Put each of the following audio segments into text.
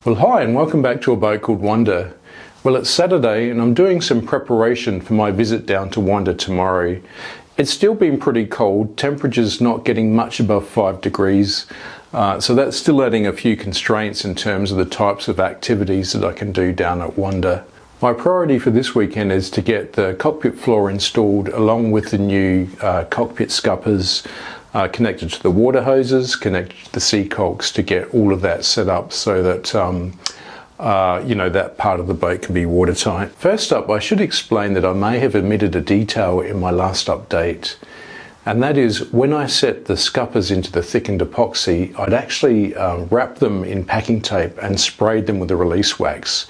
Well, hi and welcome back to a boat called Wanda. Well, it's Saturday and I'm doing some preparation for my visit down to Wanda tomorrow. It's still been pretty cold, temperatures not getting much above 5 degrees, so that's still adding a few constraints in terms of the types of activities that I can do down at Wanda. My priority for this weekend is to get the cockpit floor installed along with the new cockpit scuppers, connected to the water hoses, connected to the sea cogs, to get all of that set up so that that part of the boat can be watertight. First up, I should explain that I may have omitted a detail in my last update, and that is when I set the scuppers into the thickened epoxy, I'd actually wrapped them in packing tape and sprayed them with the release wax.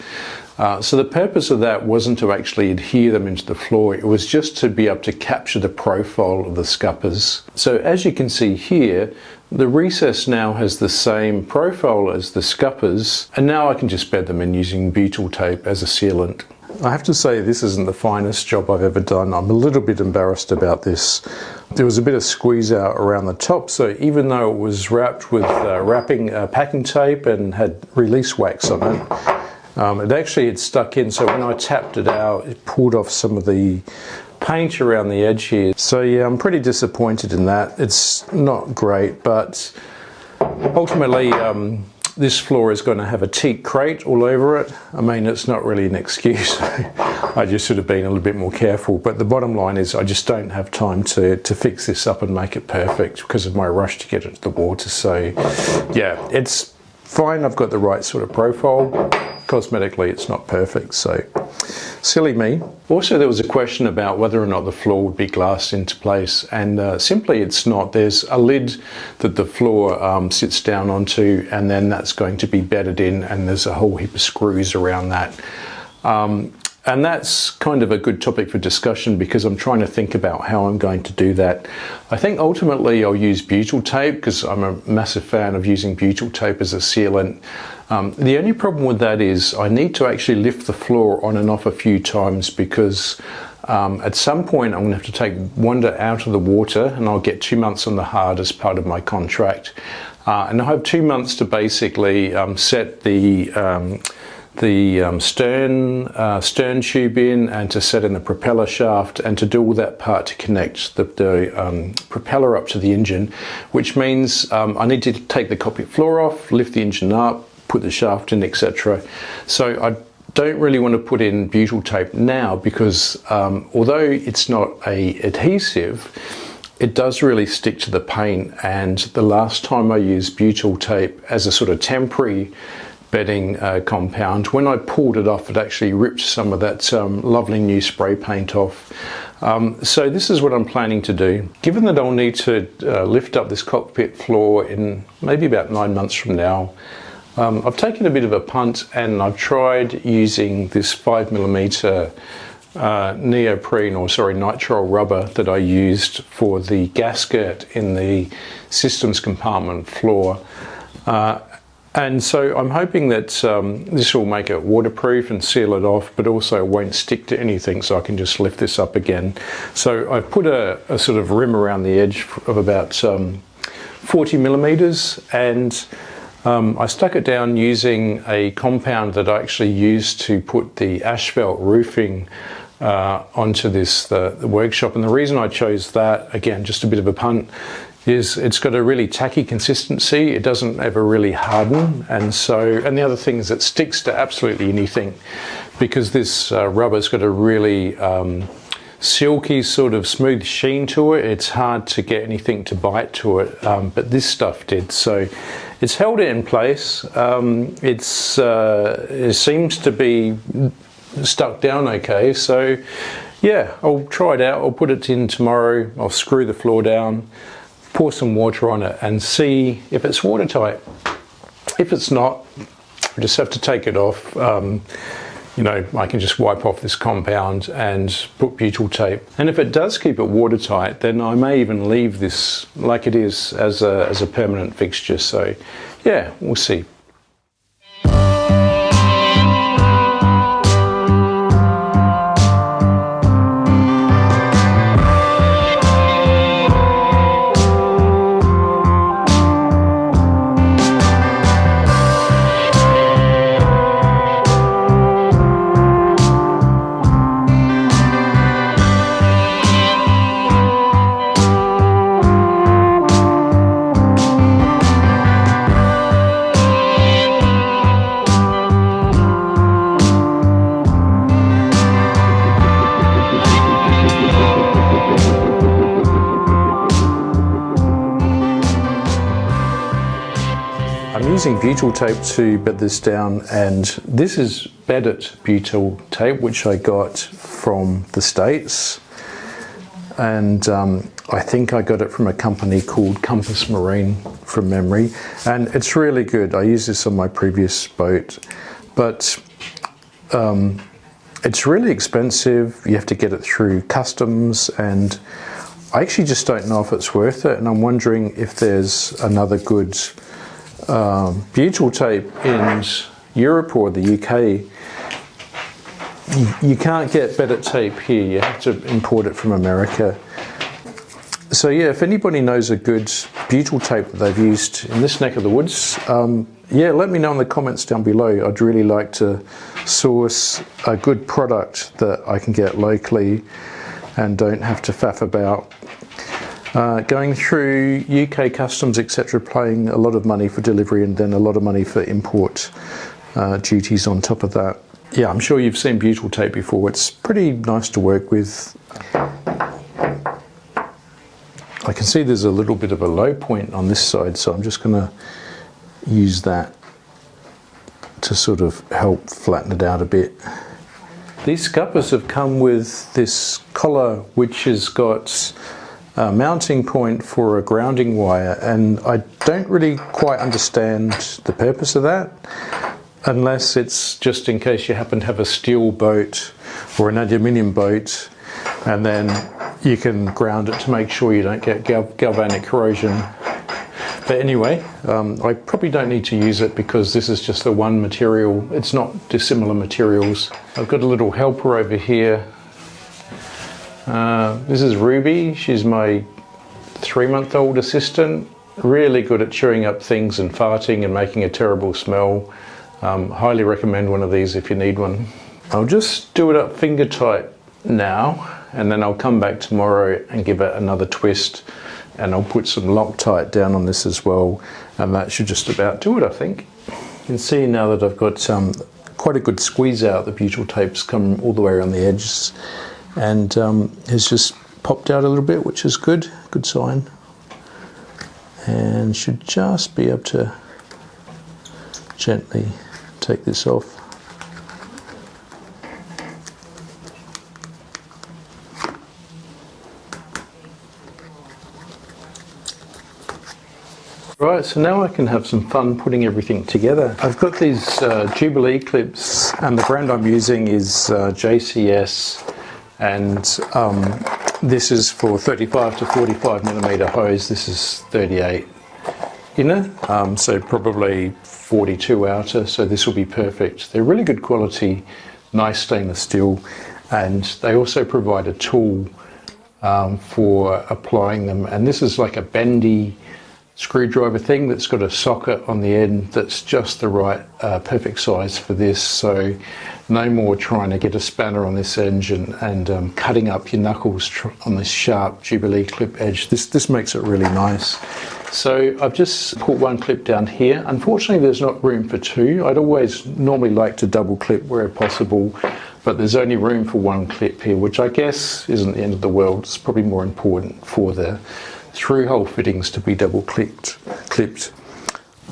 So the purpose of that wasn't to actually adhere them into the floor, it was just to be able to capture the profile of the scuppers. So as you can see here, the recess now has the same profile as the scuppers, and now I can just bed them in using butyl tape as a sealant. I have to say this isn't the finest job I've ever done. I'm a little bit embarrassed about this. There was a bit of squeeze out around the top, so even though it was wrapped with packing tape and had release wax on it, it actually had stuck in, so when I tapped it out, it pulled off some of the paint around the edge here. So yeah, I'm pretty disappointed in that. It's not great, but ultimately this floor is going to have a teak crate all over it. I mean, it's not really an excuse. I just should have been a little bit more careful, but the bottom line is I just don't have time to fix this up and make it perfect because of my rush to get it to the water. So yeah, it's fine. I've got the right sort of profile. Cosmetically it's not perfect, so silly me. Also, there was a question about whether or not the floor would be glassed into place, and simply it's not. There's a lid that the floor sits down onto, and then that's going to be bedded in, and there's a whole heap of screws around that. And that's kind of a good topic for discussion because I'm trying to think about how I'm going to do that. I think ultimately I'll use butyl tape because I'm a massive fan of using butyl tape as a sealant. The only problem with that is I need to actually lift the floor on and off a few times because at some point I'm going to have to take Wanda out of the water, and I'll get 2 months on the hard as part of my contract. And I have 2 months to basically set the stern tube in, and to set in the propeller shaft, and to do all that part to connect the propeller up to the engine, which means I need to take the cockpit floor off, lift the engine up, put the shaft in, etc. So I don't really want to put in butyl tape now because although it's not a adhesive, it does really stick to the paint, and the last time I used butyl tape as a sort of temporary bedding compound, when I pulled it off, it actually ripped some of that lovely new spray paint off. So this is what I'm planning to do. Given that I'll need to lift up this cockpit floor in maybe about 9 months from now, I've taken a bit of a punt, and I've tried using this 5mm nitrile rubber that I used for the gasket in the systems compartment floor. And so I'm hoping that this will make it waterproof and seal it off, but also won't stick to anything, so I can just lift this up again. So I've put a sort of rim around the edge of about 40mm, and I stuck it down using a compound that I actually used to put the asphalt roofing onto the workshop. And the reason I chose that, again, just a bit of a punt, is it's got a really tacky consistency. It doesn't ever really harden, and the other thing is it sticks to absolutely anything because this rubber's got a really silky sort of smooth sheen to it. It's hard to get anything to bite to it, but this stuff did. So it's held it in place. It seems to be stuck down okay. So yeah, I'll try it out. I'll put it in tomorrow. I'll screw the floor down, pour some water on it, and see if it's watertight. If it's not, I just have to take it off. I can just wipe off this compound and put butyl tape. And if it does keep it watertight, then I may even leave this like it is as a permanent fixture. So yeah, we'll see. using butyl tape to bed this down, and this is bedded butyl tape which I got from the States, and I think I got it from a company called Compass Marine from memory, and it's really good. I used this on my previous boat, but it's really expensive. You have to get it through customs, and I actually just don't know if it's worth it, and I'm wondering if there's another good butyl tape in Europe or the UK. You can't get bedded tape here, you have to import it from America. So yeah, if anybody knows a good butyl tape that they've used in this neck of the woods, yeah, let me know in the comments down below. I'd really like to source a good product that I can get locally and don't have to faff about going through UK customs, etc., paying a lot of money for delivery and then a lot of money for import duties on top of that. Yeah, I'm sure you've seen butyl tape before. It's pretty nice to work with. I can see there's a little bit of a low point on this side, so I'm just going to use that to sort of help flatten it out a bit. These scuppers have come with this collar which has got a mounting point for a grounding wire, and I don't really quite understand the purpose of that, unless it's just in case you happen to have a steel boat or an aluminium boat, and then you can ground it to make sure you don't get galvanic corrosion. But anyway, I probably don't need to use it because this is just the one material. It's not dissimilar materials. I've got a little helper over here. This is Ruby. She's my 3-month-old assistant. Really good at chewing up things and farting and making a terrible smell. Highly recommend one of these if you need one. I'll just do it up finger tight now, and then I'll come back tomorrow and give it another twist, and I'll put some Loctite down on this as well, and that should just about do it, I think. You can see now that I've got quite a good squeeze out. The butyl tape's come all the way around the edges and has just popped out a little bit, which is good sign, and should just be able to gently take this off. Right, so now I can have some fun putting everything together. I've got these Jubilee clips, and the brand I'm using is JCS, and this is for 35 to 45 millimeter hose. This is 38 inner, so probably 42 outer, so this will be perfect. They're really good quality, nice stainless steel, and they also provide a tool for applying them, and this is like a bendy screwdriver thing that's got a socket on the end that's just the right perfect size for this, so no more trying to get a spanner on this edge and cutting up your knuckles on this sharp Jubilee clip edge. This makes it really nice. So I've just put one clip down here. Unfortunately there's not room for two. I'd always normally like to double clip where possible, but there's only room for one clip here, which I guess isn't the end of the world. It's probably more important for the through-hole fittings to be double clipped.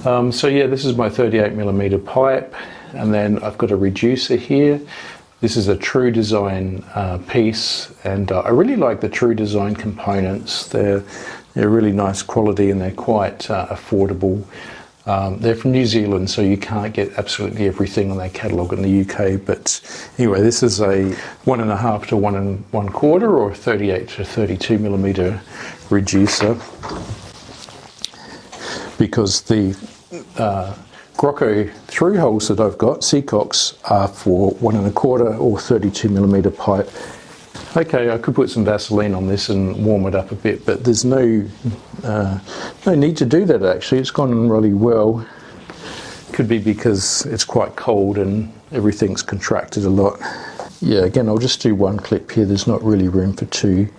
So yeah, this is my 38 millimeter pipe, and then I've got a reducer here. This is a True Design piece, and I really like the True Design components. They're really nice quality, and they're quite affordable. They're from New Zealand, so you can't get absolutely everything on their catalogue in the UK, but anyway, this is a 1.5 to 1 1/4 or 38 to 32 millimeter reducer, because the Grocco through holes that I've got, Seacocks, are for 1 1/4 or 32 millimeter pipe. Okay, I could put some Vaseline on this and warm it up a bit, but there's no need to do that actually. It's gone on really well. Could be because it's quite cold and everything's contracted a lot. Yeah, again, I'll just do one clip here. There's not really room for two,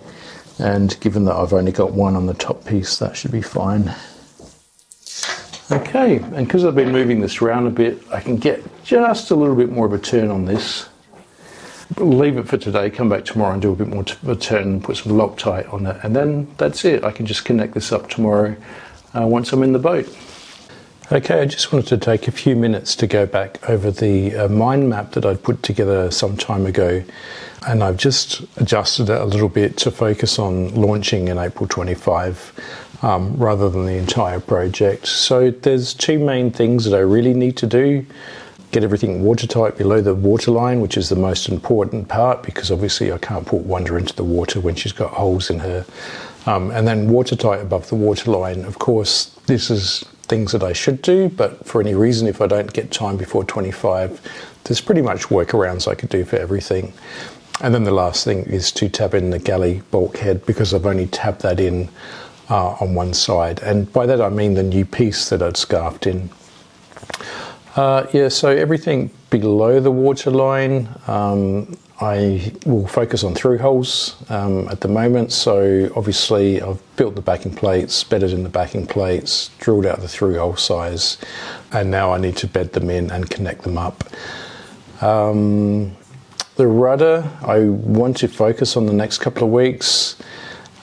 and given that I've only got one on the top piece, that should be fine. Okay, and because I've been moving this around a bit, I can get just a little bit more of a turn on this. Leave it for today, come back tomorrow and do a bit more of a turn and put some Loctite on it, and then that's it. I can just connect this up tomorrow once I'm in the boat. Okay, I just wanted to take a few minutes to go back over the mind map that I'd put together some time ago, and I've just adjusted it a little bit to focus on launching in April 25 rather than the entire project. So there's two main things that I really need to do. Get everything watertight below the waterline, which is the most important part, because obviously I can't put Wanda into the water when she's got holes in her. And then watertight above the waterline. Of course, this is things that I should do, but for any reason, if I don't get time before 25, there's pretty much workarounds I could do for everything. And then the last thing is to tab in the galley bulkhead, because I've only tabbed that in on one side. And by that I mean the new piece that I'd scarfed in. Yeah, so everything below the waterline, I will focus on through holes at the moment. So obviously I've built the backing plates, bedded in the backing plates, drilled out the through hole size, and now I need to bed them in and connect them up. The rudder, I want to focus on the next couple of weeks.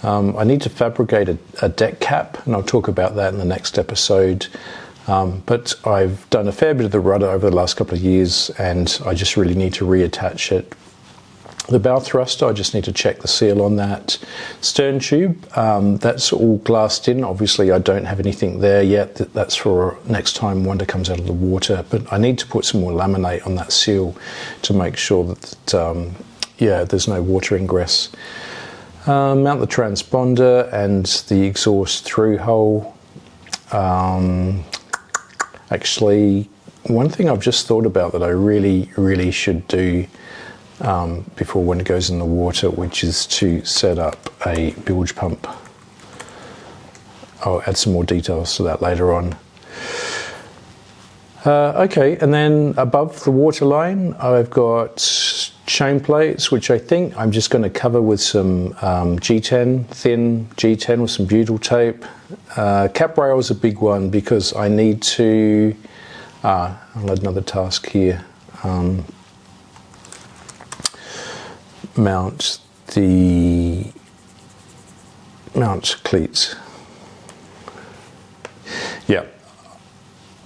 I need to fabricate a deck cap, and I'll talk about that in the next episode. But I've done a fair bit of the rudder over the last couple of years, and I just really need to reattach it. The bow thruster, I just need to check the seal on that. Stern tube, that's all glassed in. Obviously I don't have anything there yet. That's for next time Wanda comes out of the water, but I need to put some more laminate on that seal to make sure that yeah, there's no water ingress. Mount the transponder and the exhaust through hole. Actually, one thing I've just thought about that I really should do before when it goes in the water, which is to set up a bilge pump. I'll add some more details to that later on. Okay, and then above the waterline, I've got chain plates, which I think I'm just going to cover with some G10, thin G10 with some butyl tape. Cap rail is a big one because I need to, I'll add another task here, mount cleats. Yeah.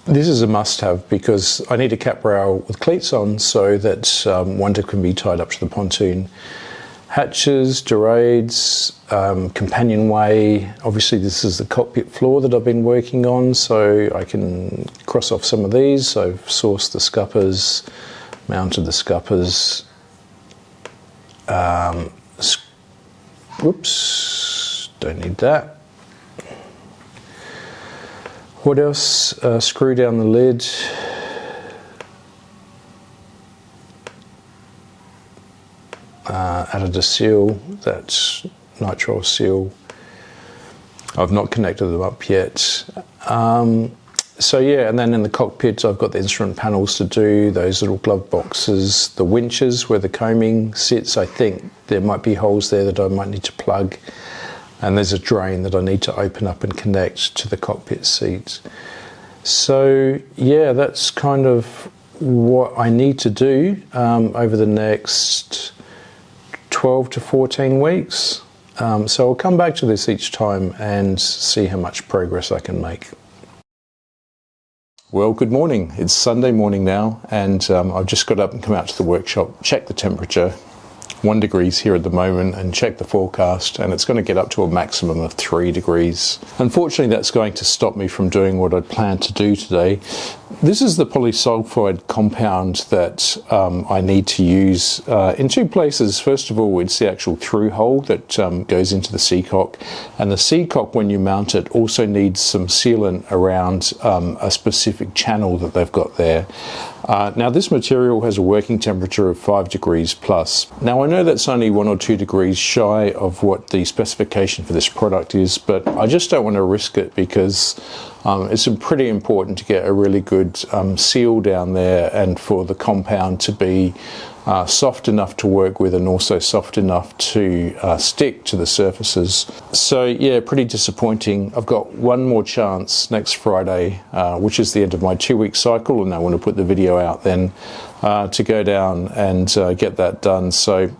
This is a must-have because I need a cap rail with cleats on so that Wanda can be tied up to the pontoon. Hatches, dorades, companionway. Obviously this is the cockpit floor that I've been working on, so I can cross off some of these. I've sourced the scuppers, mounted the scuppers. Whoops, don't need that. What else? Screw down the lid. Added a seal, that's nitrile seal. I've not connected them up yet. So yeah, and then in the cockpit I've got the instrument panels to do, those little glove boxes, the winches where the coaming sits. I think there might be holes there that I might need to plug. And there's a drain that I need to open up and connect to the cockpit seat. So yeah, that's kind of what I need to do over the next 12 to 14 weeks. So I'll come back to this each time and see how much progress I can make. Well, good morning. It's Sunday morning now, and I've just got up and come out to the workshop, checked the temperature. 1 degrees here at the moment, and check the forecast, and it's going to get up to a maximum of 3 degrees. Unfortunately, that's going to stop me from doing what I'd planned to do today. This is the polysulfide compound that I need to use in two places. First of all, it's the actual through hole that goes into the seacock, and the seacock, when you mount it, also needs some sealant around a specific channel that they've got there. Now this material has a working temperature of 5 degrees plus. Now I know that's only 1 or 2 degrees shy of what the specification for this product is, but I just don't want to risk it because it's pretty important to get a really good seal down there and for the compound to be soft enough to work with and also soft enough to stick to the surfaces. So yeah, pretty disappointing. I've got one more chance next Friday, which is the end of my 2-week cycle, and I want to put the video out then to go down and get that done. So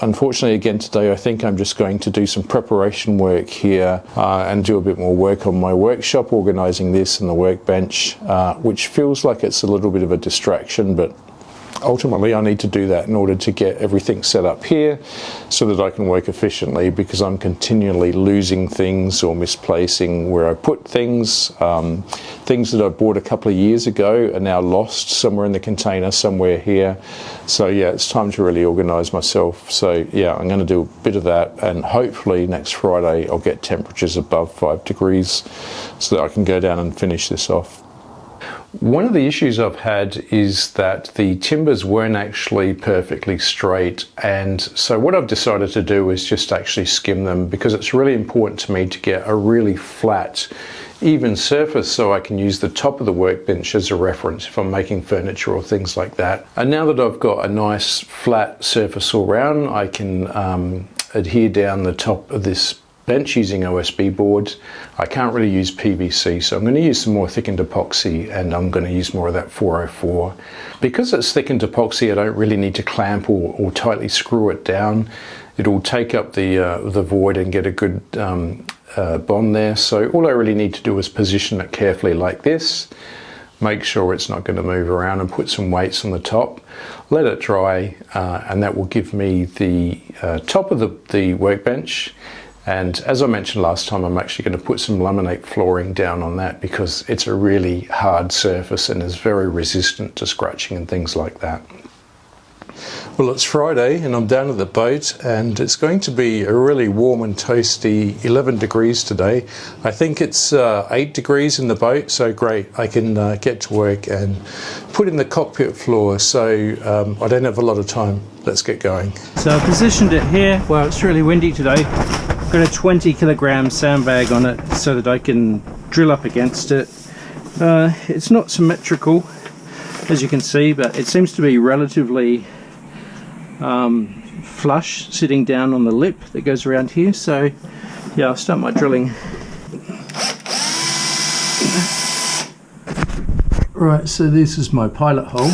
unfortunately again today I think I'm just going to do some preparation work here and do a bit more work on my workshop, organising this and the workbench, which feels like it's a little bit of a distraction, but ultimately I need to do that in order to get everything set up here so that I can work efficiently, because I'm continually losing things or misplacing where I put things. Things that I bought a couple of years ago are now lost somewhere in the container, somewhere here. So yeah, it's time to really organise myself. So yeah, I'm going to do a bit of that, and hopefully next Friday I'll get temperatures above 5 degrees so that I can go down and finish this off. One of the issues I've had is that the timbers weren't actually perfectly straight, and so what I've decided to do is just actually skim them, because it's really important to me to get a really flat, even surface so I can use the top of the workbench as a reference if I'm making furniture or things like that. And now that I've got a nice flat surface all round, I can adhere down the top of this bench using OSB boards. I can't really use PVC, so I'm going to use some more thickened epoxy, and I'm going to use more of that 404. Because it's thickened epoxy, I don't really need to clamp or tightly screw it down. It'll take up the void and get a good bond there. So all I really need to do is position it carefully like this, make sure it's not going to move around, and put some weights on the top, let it dry, and that will give me the top of the workbench. And as I mentioned last time, I'm actually going to put some laminate flooring down on that, because it's a really hard surface and is very resistant to scratching and things like that. Well, it's Friday and I'm down at the boat, and it's going to be a really warm and toasty 11 degrees today. I think it's 8 degrees in the boat, so great. I can get to work and put in the cockpit floor, so I don't have a lot of time. Let's get going. So I've positioned it here. Well, it's really windy today. Got a 20 kilogram sandbag on it so that I can drill up against it. It's not symmetrical, as you can see, but it seems to be relatively flush, sitting down on the lip that goes around here. So yeah, I'll start my drilling. Right, so this is my pilot hole.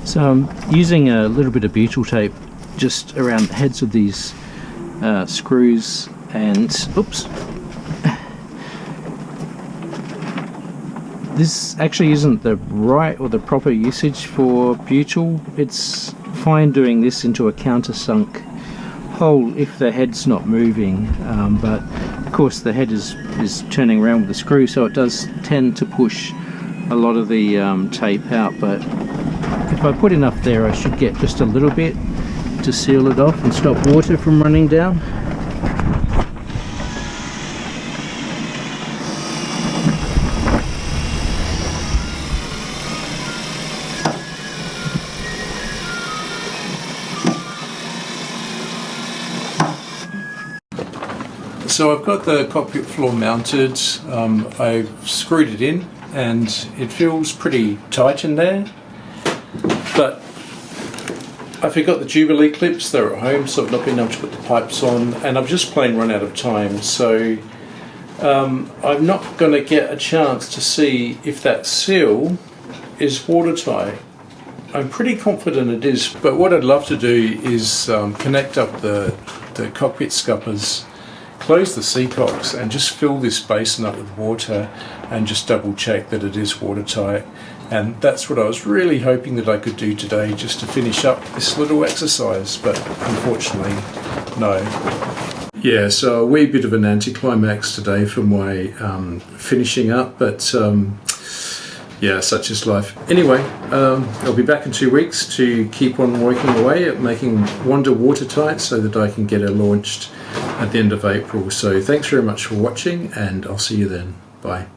So I'm using a little bit of butyl tape just around the heads of these screws, and oops, this actually isn't the right or the proper usage for butyl. It's fine doing this into a countersunk hole if the head's not moving, but of course the head is turning around with the screw, so it does tend to push a lot of the tape out. But if I put enough there, I should get just a little bit to seal it off and stop water from running down. So I've got the cockpit floor mounted. I've screwed it in and it feels pretty tight in there. But I forgot the Jubilee clips, they're at home, so I've not been able to put the pipes on, and I've just plain run out of time, so I'm not going to get a chance to see if that seal is watertight. I'm pretty confident it is, but what I'd love to do is connect up the cockpit scuppers, close the seacocks, and just fill this basin up with water and just double check that it is watertight. And that's what I was really hoping that I could do today, just to finish up this little exercise, but unfortunately, no. Yeah, so a wee bit of an anticlimax today for my finishing up, but yeah, such is life. Anyway, I'll be back in 2 weeks to keep on working away at making Wanda watertight so that I can get her launched at the end of April. So thanks very much for watching, and I'll see you then. Bye.